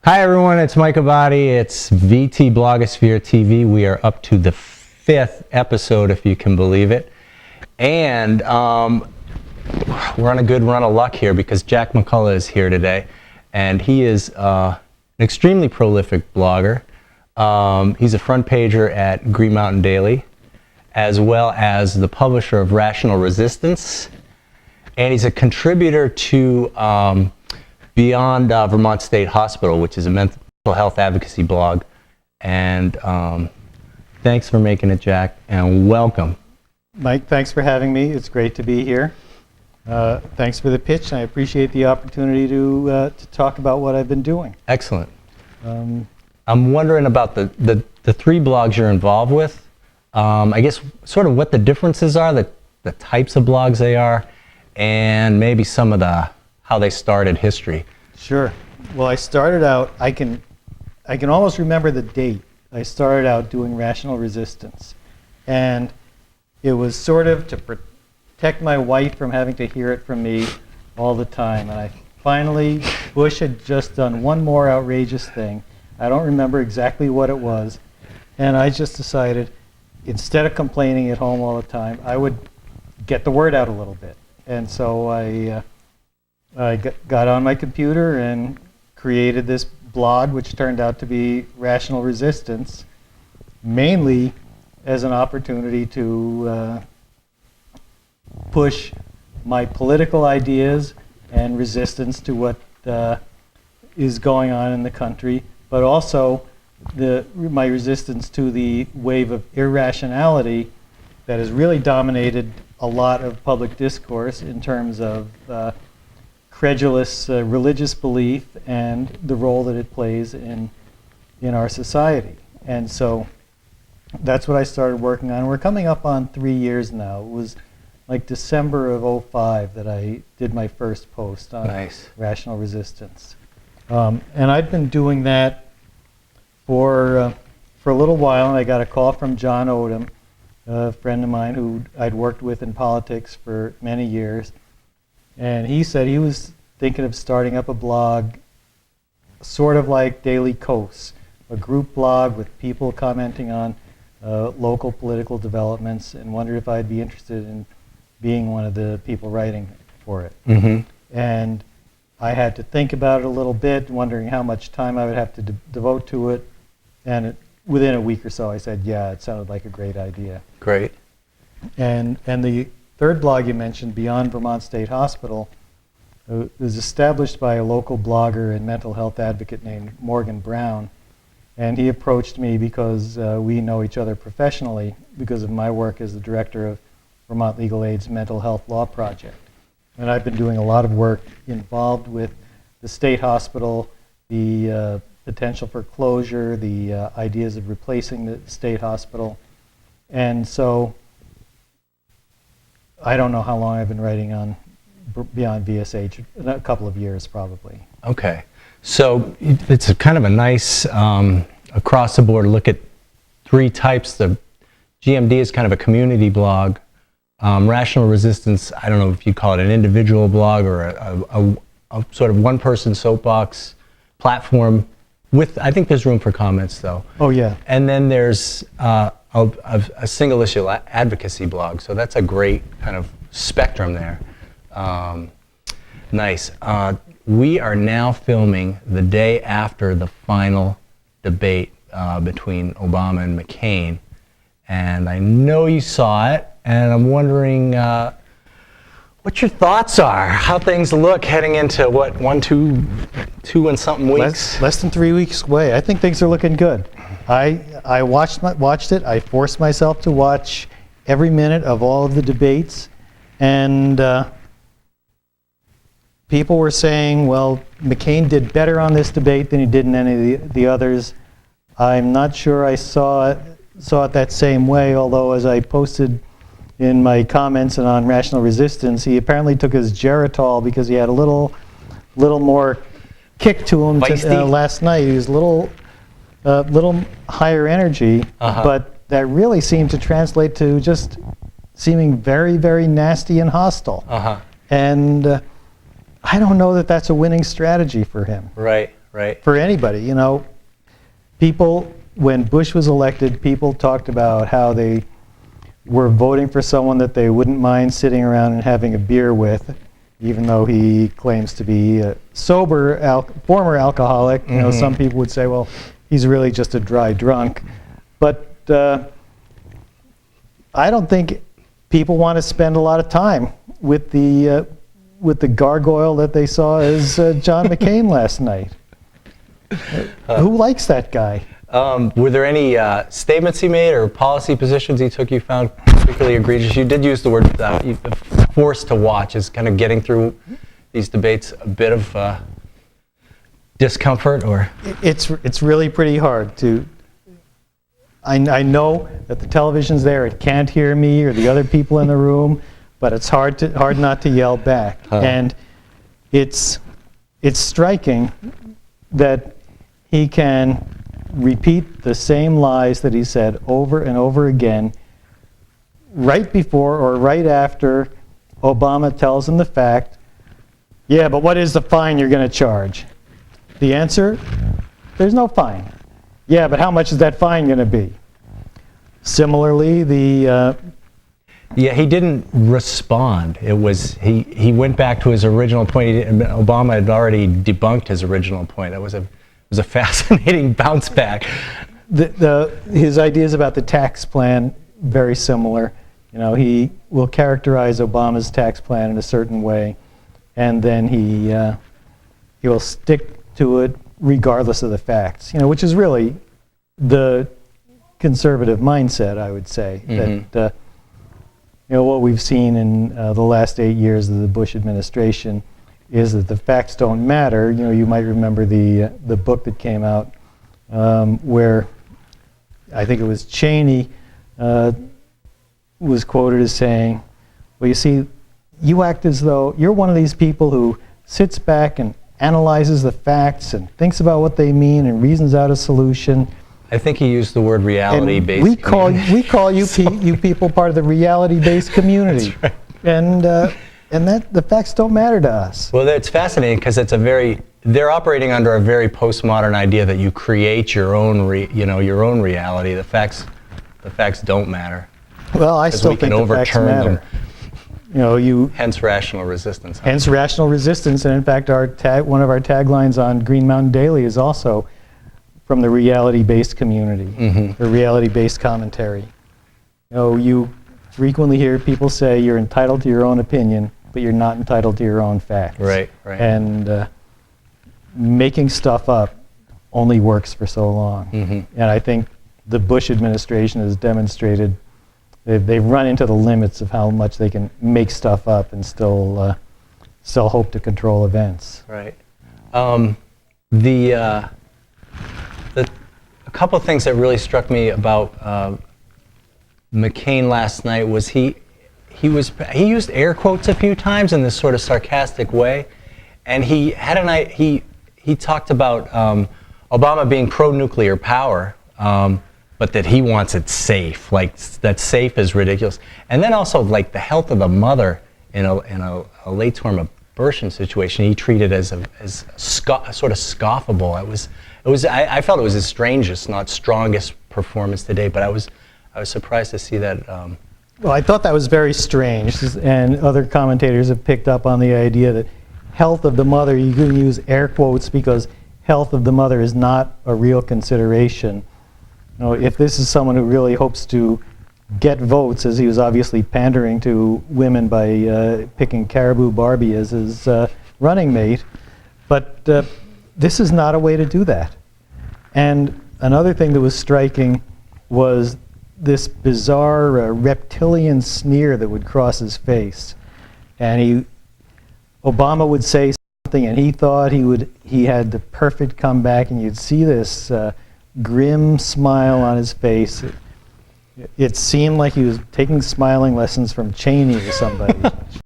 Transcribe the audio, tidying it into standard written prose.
Hi everyone, it's Mike Abadi. It's VTblogosphereTV. We are up to the 5th episode, if you can believe it. And we're on a good run of luck here because Jack McCullough is here today. And he is an extremely prolific blogger. He's a front pager at Green Mountain Daily, as well as the publisher of Rational Resistance. And he's a contributor to Beyond Vermont State Hospital, which is a mental health advocacy blog. And thanks for making it, Jack, and welcome. Mike, thanks for having me. It's great to be here. Thanks for the pitch. I appreciate the opportunity to talk about what I've been doing. Excellent. I'm wondering about the 3 blogs you're involved with. I guess sort of what the differences are, the types of blogs they are, and maybe some of how they started history. Sure. Well, I started out, I can almost remember the date. I started out doing Rational Resistance. And it was sort of to protect my wife from having to hear it from me all the time. And finally, Bush had just done one more outrageous thing. I don't remember exactly what it was. And I just decided, instead of complaining at home all the time, I would get the word out a little bit. And so I got on my computer and created this blog, which turned out to be Rational Resistance, mainly as an opportunity to push my political ideas and resistance to what is going on in the country, but also my resistance to the wave of irrationality that has really dominated a lot of public discourse in terms of credulous religious belief and the role that it plays in our society. And so that's what I started working on. We're coming up on 3 years now. It was like December of '05 that I did my first post on Rational Resistance. And I'd been doing that for a little while, and I got a call from John Odom, a friend of mine who I'd worked with in politics for many years. And he said he was thinking of starting up a blog sort of like Daily Kos, a group blog with people commenting on local political developments, and wondered if I'd be interested in being one of the people writing for it. Mm-hmm. And I had to think about it a little bit, wondering how much time I would have to devote to it. And within a week or so, I said, yeah, it sounded like a great idea. Great. And the third blog you mentioned, Beyond Vermont State Hospital, was established by a local blogger and mental health advocate named Morgan Brown. And he approached me because we know each other professionally because of my work as the director of Vermont Legal Aid's Mental Health Law Project. And I've been doing a lot of work involved with the state hospital, the potential for closure, the ideas of replacing the state hospital. And so I don't know how long I've been writing on Beyond VSH, a couple of years probably. Okay. So it's a kind of a nice across the board look at 3 types. The GMD is kind of a community blog. Rational Resistance, I don't know if you call it an individual blog or a sort of one-person soapbox platform with, I think there's room for comments though. Oh yeah. And then there's a single issue advocacy blog. So that's a great kind of spectrum there. Nice. We are now filming the day after the final debate between Obama and McCain. And I know you saw it, and I'm wondering what your thoughts are, how things look heading into what, 2 and something weeks? Less than 3 weeks away. I think things are looking good. I watched it. I forced myself to watch every minute of all of the debates, and people were saying, well, McCain did better on this debate than he did in any of the others. I'm not sure I saw it that same way, although as I posted in my comments and on Rational Resistance, he apparently took his Geritol because he had a little more kick to him last night. He was a little higher energy, but that really seemed to translate to just seeming very, very nasty and hostile. And I don't know that that's a winning strategy for him. Right. Right. for anybody. You know, people, when Bush was elected, people talked about how they were voting for someone that they wouldn't mind sitting around and having a beer with, even though he claims to be a sober former alcoholic. You know, some people would say, well, he's really just a dry drunk. But I don't think people want to spend a lot of time with the gargoyle that they saw as John McCain last night. Who likes that guy? Were there any statements he made or policy positions he took you found particularly egregious? You did use the word forced to watch. Is kind of getting through these debates a bit of discomfort, or? It's really pretty hard to. I know that the television's there; it can't hear me or the other people in the room, but it's hard not to yell back. And it's striking that he can repeat the same lies that he said over and over again right before or right after Obama tells him the fact, yeah, but what is the fine you're going to charge? The answer, there's no fine. Yeah, but how much is that fine going to be? Similarly, yeah, he didn't respond. It was he went back to his original point. Obama had already debunked his original point. It was a fascinating bounce back. His ideas about the tax plan, very similar. You know, he will characterize Obama's tax plan in a certain way, and then he will stick to it regardless of the facts. You know, which is really the conservative mindset, I would say. That you know, what we've seen in the last 8 years of the Bush administration is that the facts don't matter. You know, you might remember the book that came out where I think it was Cheney was quoted as saying, well, you see, you act as though you're one of these people who sits back and analyzes the facts and thinks about what they mean and reasons out a solution. I think he used the word reality-based. We call you people part of the reality-based community. That's right. And that the facts don't matter to us. Well, it's fascinating because they're operating under a very postmodern idea that you create your own reality. The facts don't matter. Well, I still think the facts matter. Them. You know, hence rational resistance. Hence rational resistance, and in fact, one of our taglines on Green Mountain Daily is also from the reality-based community, the reality-based commentary. You know, you frequently hear people say you're entitled to your own opinion, but you're not entitled to your own facts. Right. And making stuff up only works for so long. And I think the Bush administration has demonstrated they've run into the limits of how much they can make stuff up and still hope to control events. Right. A couple of things that really struck me about McCain last night was he used air quotes a few times in this sort of sarcastic way, and he talked about Obama being pro-nuclear power, but that he wants it safe. Like that safe is ridiculous, and then also like the health of the mother in a late-term abortion situation, he treated as sort of scoffable. I felt it was his strangest, not strongest performance today, but I was surprised to see that. Well, I thought that was very strange, and other commentators have picked up on the idea that health of the mother, you can use air quotes because health of the mother is not a real consideration. You know, if this is someone who really hopes to get votes, as he was obviously pandering to women by picking Caribou Barbie as his running mate, but this is not a way to do that. And another thing that was striking was this bizarre reptilian sneer that would cross his face. And Obama would say something and he thought he had the perfect comeback, and you'd see this grim smile on his face. It seemed like he was taking smiling lessons from Cheney or somebody.